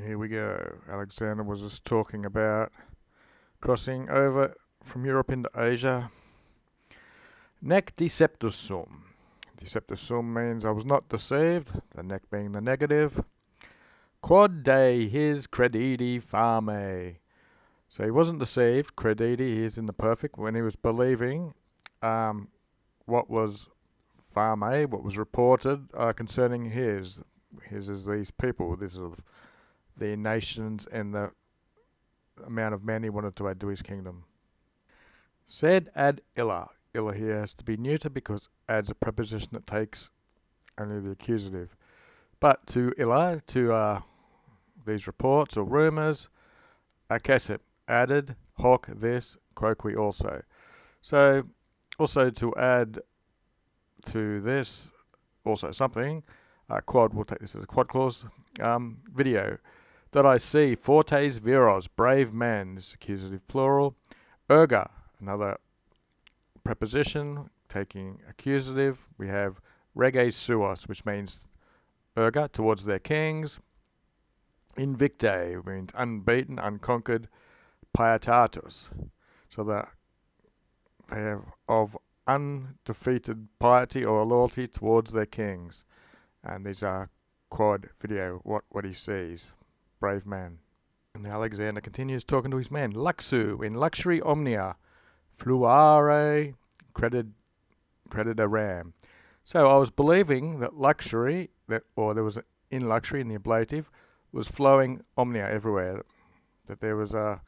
Here we go. Alexander was just talking about crossing over from Europe into Asia. Nec deceptus sum. Deceptus sum means I was not deceived, the nec being the negative. Quod de his credidi fame. So he wasn't deceived, credidi, he is in the perfect, when he was believing what was fame, what was reported concerning his. His is these people, this is the nations and the amount of men he wanted to add to his kingdom. Sed ad illa. Illa here has to be neuter because adds a preposition that takes only the accusative. But to illa, to these reports or rumours, accessit, added, hoc this, quoque also. So also to add to this, also something, quad, we'll take this as a quad clause, video. That I see, fortes viros, brave men, this is accusative plural. Erga, another preposition, taking accusative. We have reges suos, which means erga, towards their kings. Invicte means unbeaten, unconquered. Pietatus, so that they have of undefeated piety or loyalty towards their kings. And these are quad video, what he sees. Brave man. And Alexander continues talking to his men. Luxu, in luxury omnia, fluare creditaram. So I was believing that luxury, there was in luxury in the ablative, was flowing omnia everywhere. That there was I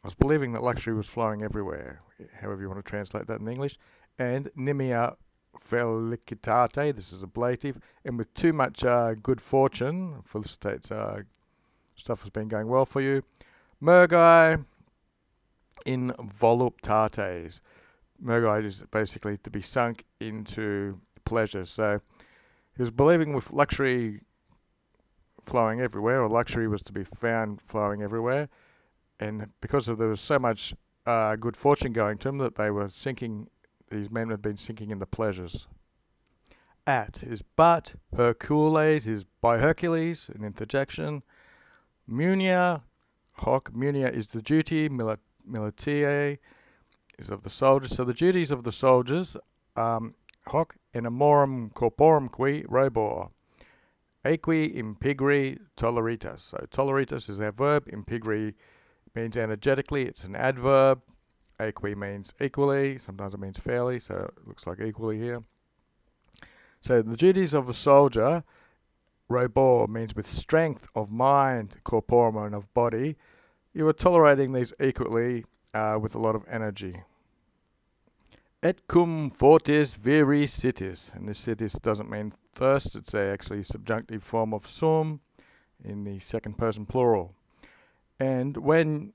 was believing that luxury was flowing everywhere, however you want to translate that in English. And nimia felicitate, this is ablative, and with too much good fortune, felicitates stuff has been going well for you. Mergai in voluptates. Mergai is basically to be sunk into pleasure. So he was believing with luxury flowing everywhere, or luxury was to be found flowing everywhere, and because there was so much good fortune going to them that they were sinking. These men had been sinking in the pleasures. At is but, Hercules is by Hercules, an interjection. Munia, hoc, munia is the duty, militiae is of the soldiers. So the duties of the soldiers, hoc, in amorum corporum qui robor. Equi impigri toleritas. So toleritas is our verb, impigri means energetically, it's an adverb. Equi means equally, sometimes it means fairly, so it looks like equally here. So the duties of a soldier, robor means with strength of mind, corporum and of body. You are tolerating these equally with a lot of energy. Et cum fortis viri sitis, and this sitis doesn't mean thirst, it's actually subjunctive form of sum in the second person plural. And when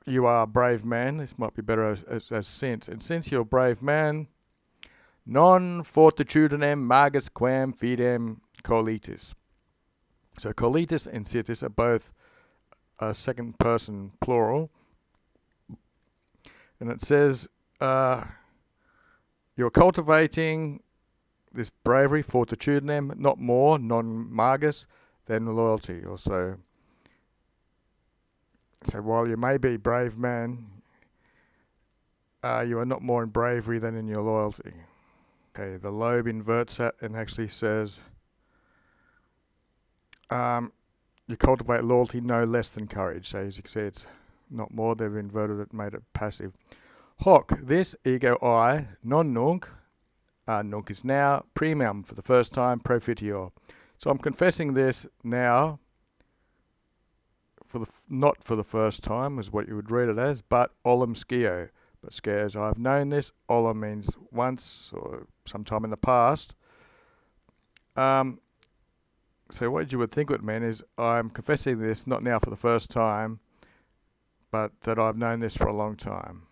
you are a brave man, this might be better as since. And since you're a brave man, non fortitudinem magus quam fidem colitis. So colitis and sitis are both a second person plural. And it says you're cultivating this bravery, fortitudinem, not more, non magus, than loyalty. Also, so while you may be brave man, you are not more in bravery than in your loyalty. Okay, the lobe inverts that and actually says you cultivate loyalty no less than courage. So as you can see, it's not more, they've inverted it, made it passive. Hoc, this, ego I, non nunc, nunc is now, primum for the first time, profitior. So I'm confessing this now, not for the first time, is what you would read it as, but olim skio. But scares, I've known this. Olim means once or sometime in the past. So what you would think it would mean is I'm confessing this not now for the first time, but that I've known this for a long time.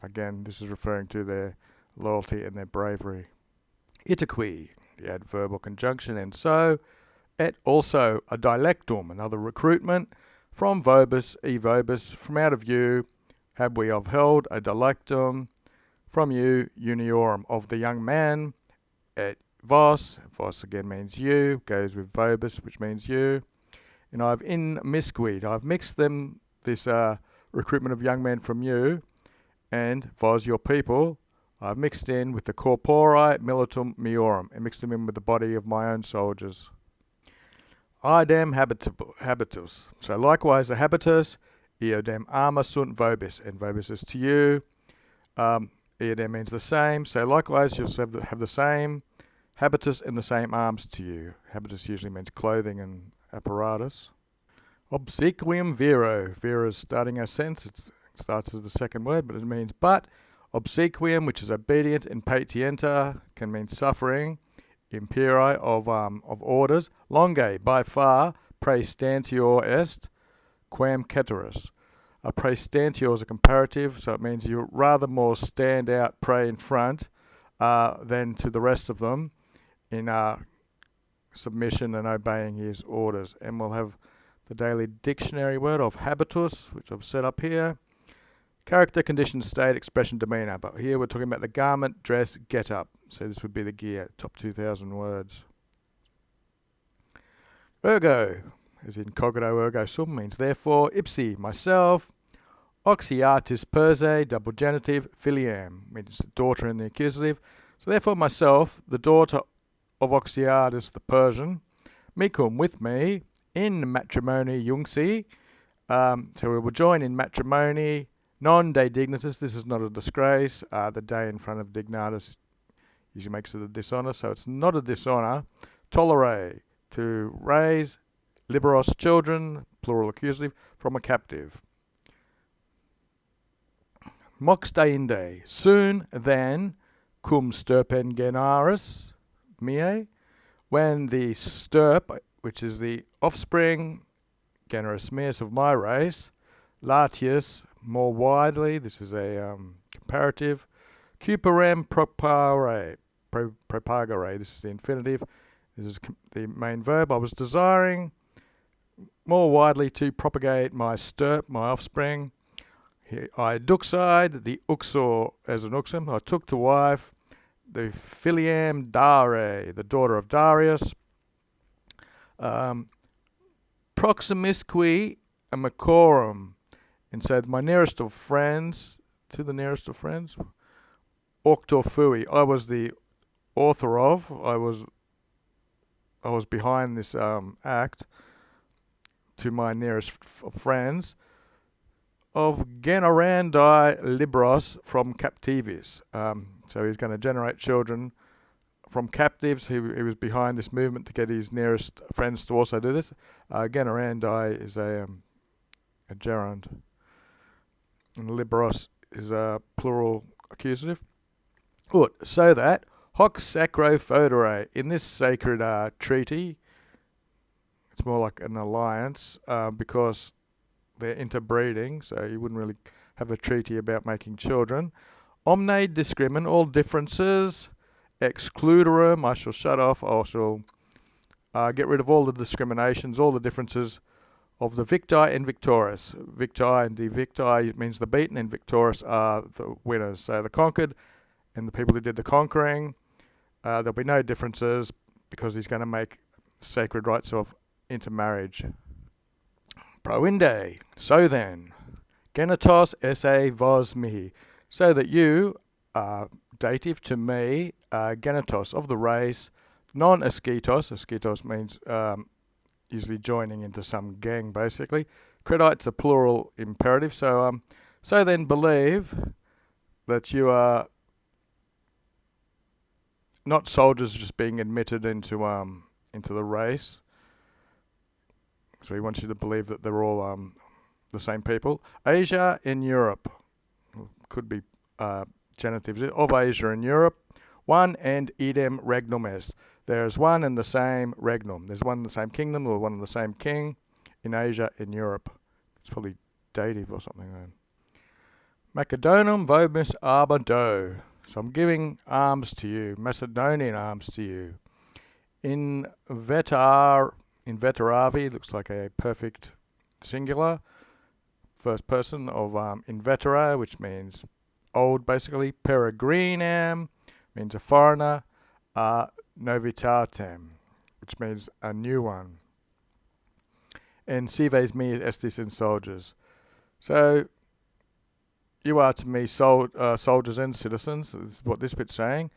Again, this is referring to their loyalty and their bravery. Itaque, the adverbial conjunction, and so, et also a dialectum, another recruitment, from vobis, e vobis, from out of you, have we upheld a dialectum, from you, uniorum, of the young man, et vos. Vos again means you, goes with vobis, which means you. And I've inmiscued. I've mixed them, this recruitment of young men from you, and vos, your people, I've mixed in with the corpori militum meorum, and mixed them in with the body of my own soldiers. Idem habitus. So likewise the habitus, eodem arma sunt vobis, and vobis is to you. Eodem means the same, so likewise you'll have the same habitus and the same arms to you. Habitus usually means clothing and apparatus. Obsequium vero. Vero is starting our sentence. It starts as the second word, but it means but. Obsequium, which is obedient, and patienta can mean suffering. Imperi of orders. Longe, by far, praestantior est, quam ceteris. Praestantior is a comparative, so it means you rather more stand out, pray in front, than to the rest of them in submission and obeying his orders. And we'll have the daily dictionary word of habitus, which I've set up here. Character, condition, state, expression, demeanour. But here we're talking about the garment, dress, get up. So this would be the gear, top 2,000 words. Ergo, as in cogito ergo sum, means therefore. Ipsi, myself. Oxiatis perse, double genitive. Filiam, means daughter in the accusative. So therefore myself, the daughter of Oxiatis the Persian. Micum, with me. In matrimony jungsi. So we will join in matrimony. Non de dignitas, this is not a disgrace. The day in front of dignatus usually makes it a dishonour, so it's not a dishonour. Tolerate, to raise. Liberos, children, plural accusative, from a captive. Mox deinde, soon then, cum stirpen genaris mie, when the stirp, which is the offspring, generis meus of my race, latius, more widely, this is a comparative, cuperem propagare, this is the infinitive, this is the main verb. I was desiring more widely to propagate my stirp, my offspring. I duxide, the uxor as an uxum, I took to wife, the filiam dare, the daughter of Darius. Proximisque a macorum, and said my nearest of friends, to the nearest of friends, auctor fui, I was the author of, I was behind this act, to my nearest friends, of generandi libros from captivis. So he's going to generate children from captives. He was behind this movement to get his nearest friends to also do this. Generandi is a gerund. And libros is a plural accusative. Good. So that hoc sacro fodere, in this sacred treaty, it's more like an alliance because they're interbreeding, so you wouldn't really have a treaty about making children. Omne discrimin, all differences. Excluderum, I shall shut off, I shall get rid of all the discriminations, all the differences of the victi and victorious. Victi and the victi means the beaten, and victorious are the winners. So the conquered and the people who did the conquering, there'll be no differences because he's going to make sacred rites of intermarriage. Proinde, so then, genetos esse vos mihi, so that you are dative to me, genetos of the race, non-asketos, asketos means usually joining into some gang basically. Credites a plural imperative, so then believe that you are not soldiers just being admitted into the race. So he wants you to believe that they're all the same people. Asia in Europe, could be genitives of Asia in Europe. One and idem regnum est. There is one and the same regnum. There's one in the same kingdom or one in the same king in Asia in Europe. It's probably dative or something then. Macedonum vobis arba do. So I'm giving arms to you, Macedonian arms to you. In veteravi, looks like a perfect singular. First person of invetera, which means old basically. Peregrinam means a foreigner. novitatem, which means a new one. And cives me estis in soldiers. So you are to me soldiers and citizens, is what this bit's saying.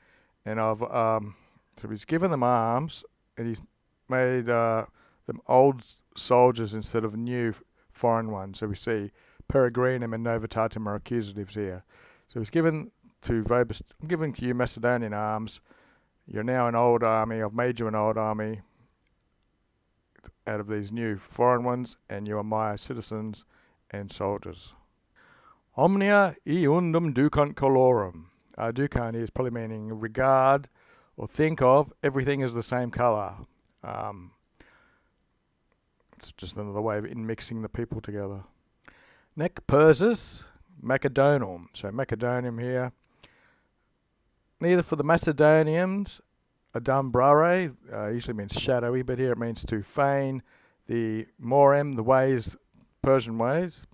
And so he's given them arms, and he's made them old soldiers instead of new foreign ones. So we see peregrinum and novitatem are accusatives here. So he's given to Vobis, I'm giving to you Macedonian arms. You're now an old army. I've made you an old army out of these new foreign ones, and you are my citizens and soldiers. Omnia eundum ducant colorum. Ducant is probably meaning regard or think of everything as the same colour. It's just another way of mixing the people together. Nec Persis Macedonum. So Macedonium here. Neither for the Macedonians, adumbrare, usually means shadowy, but here it means to feign the morem, the ways, Persian ways.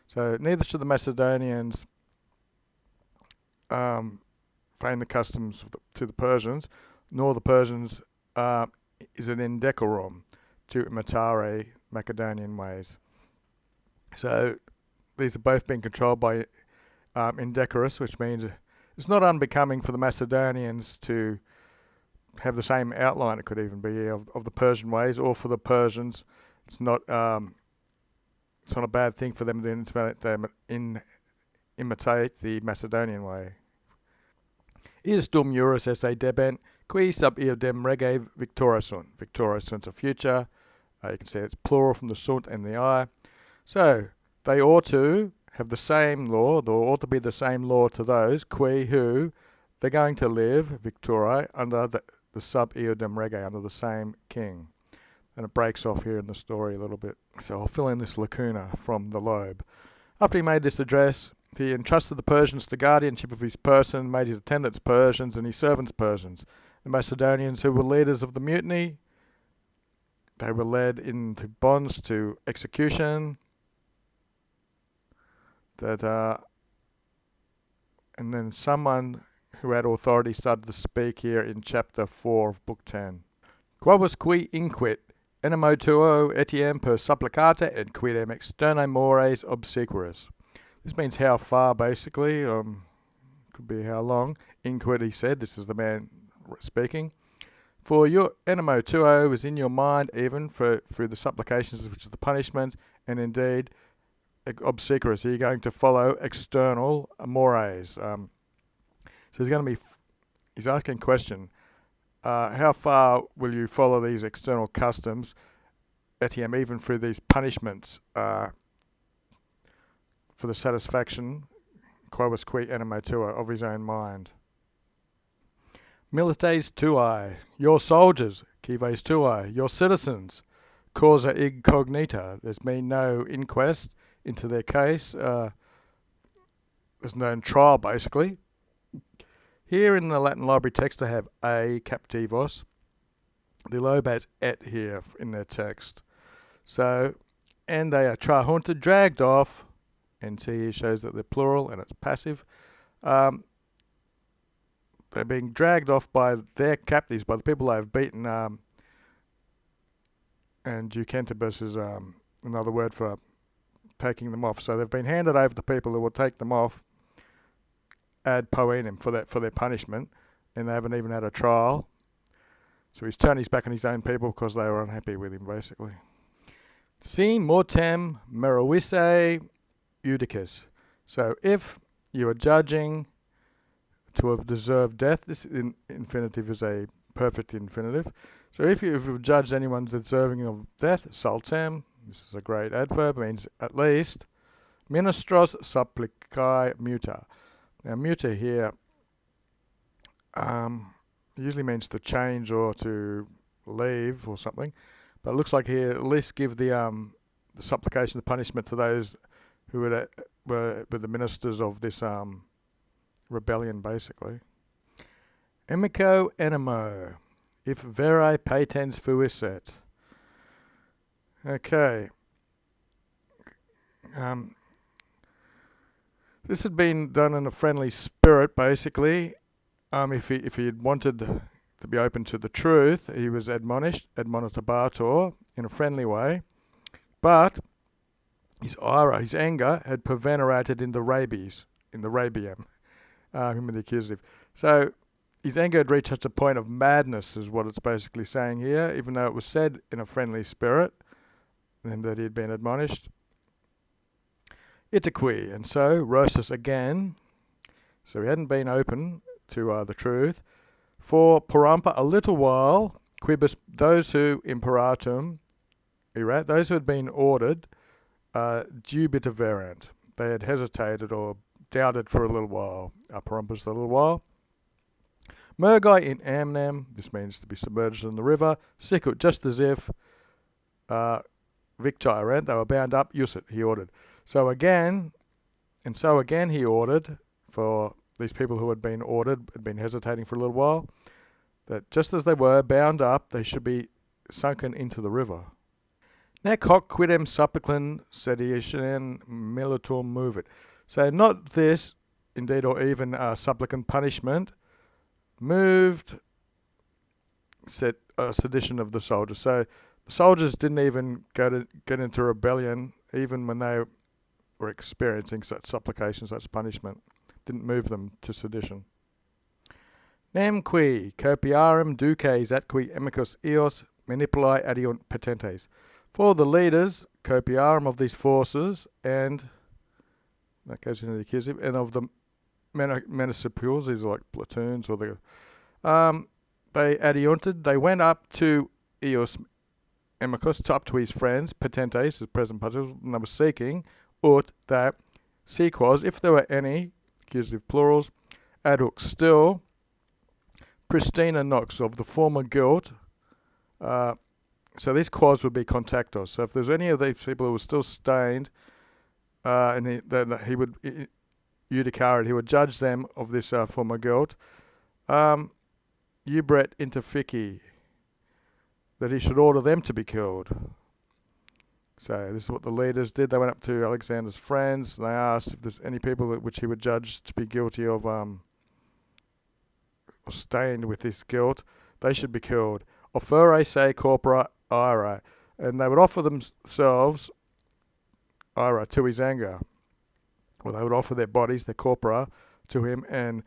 So neither should the Macedonians feign the customs to the Persians, nor the Persians is an indecorum to imitare Macedonian ways. So these are both being controlled by indecorous, which means it's not unbecoming for the Macedonians to have the same outline, it could even be, of the Persian ways, or for the Persians, it's not a bad thing for them to imitate the Macedonian way. Is dum juris esse debent, qui sub eodem rege victora sunt. Victora sunt's a future. You can see it's plural from the sunt and the I. So they ought to have the same law. There ought to be the same law to those qui who they're going to live victoria under the sub eodem rege, under the same king. And it breaks off here in the story a little bit. So I'll fill in this lacuna from the Loeb. After he made this address, he entrusted the Persians to guardianship of his person, made his attendants Persians and his servants Persians. The Macedonians, who were leaders of the mutiny, they were led into bonds to execution. And then someone who had authority started to speak here in chapter 4 of book 10. Quabus qui inquit enemo tuo etiam per supplicata et quidem externo mores obsequis. This means how far, basically. Could be how long. Inquit, he said. This is the man speaking. For your enemo tuo is in your mind even through the supplications, which is the punishments, and indeed obsequis. You're going to follow external mores. So he's asking a question. How far will you follow these external customs, etiam, even through these punishments, for the satisfaction, quabus qui animo tuo, of his own mind? Milites tuae, your soldiers, cives tuae, your citizens, causa incognita. There's been no inquest into their case. There's no trial, basically. Here in the Latin library text they have a captivos. The Loeb has et here in their text. So, and they are trahunted, dragged off, and see here shows that they're plural and it's passive. They're being dragged off by their captives, by the people they have beaten, and ducentibus is another word for taking them off. So they've been handed over to people who will take them off ad poenum for their punishment, and they haven't even had a trial. So he's turned his back on his own people because they were unhappy with him, basically. Si mortem meruisse judicis. So if you are judging to have deserved death, this infinitive is a perfect infinitive. So if you've judged anyone deserving of death, saltem, this is a great adverb, means at least, ministros supplicae muta. Now, muta here usually means to change or to leave or something, but it looks like here at least give the supplication, the punishment to those who were the ministers of this rebellion, basically. Emico enemo, if vere patens fuisset. Okay. This had been done in a friendly spirit, basically. If he had wanted to be open to the truth, he was admonitabator, in a friendly way, but his ira, his anger, had pervenerated in the rabies, in the rabium, him with the accusative. So his anger had reached such a point of madness, is what it's basically saying here, even though it was said in a friendly spirit, and that he had been admonished. Itaque, and so Rufus again, so he hadn't been open to the truth, for parampa a little while, quibus, those who imperatum, erat, those who had been ordered, dubitaverant, they had hesitated or doubted for a little while, parampus a little while. Mergai in amnem, this means to be submerged in the river, sicut, just as if victirant, they were bound up, usit, he ordered. So again he ordered for these people who had been hesitating for a little while, that just as they were bound up, they should be sunken into the river. Nec hoc quidem supplicans sedition militum movit. So not this, indeed, or even supplicant punishment, moved sedition of the soldiers. So the soldiers didn't even get into rebellion, even when they were experiencing such supplication, such punishment. Didn't move them to sedition. Nem qui copiarum duces atque amicus eos manipulae adiunt patentes. For the leaders, copiarum, of these forces, and that goes into the accusative, and of the municipials, these are like platoons, or they adiunted, they went up to eos amicus, up to his friends, patentes, his present participles, and they were seeking, ut, that, sequos, if there were any, accusative plurals, adhuc, still, pristina nox, of the former guilt, so this quos would be contactos. So if there's any of these people who were still stained, and he would judicare, he would judge them of this former guilt, ubret interfici, that he should order them to be killed. So this is what the leaders did. They went up to Alexander's friends, and they asked if there's any people which he would judge to be guilty of, or stained with this guilt, they should be killed. Offere se corpora ira, and they would offer themselves ira, to his anger, or they would offer their bodies, their corpora, to him, and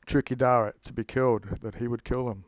trucidare, to be killed, that he would kill them.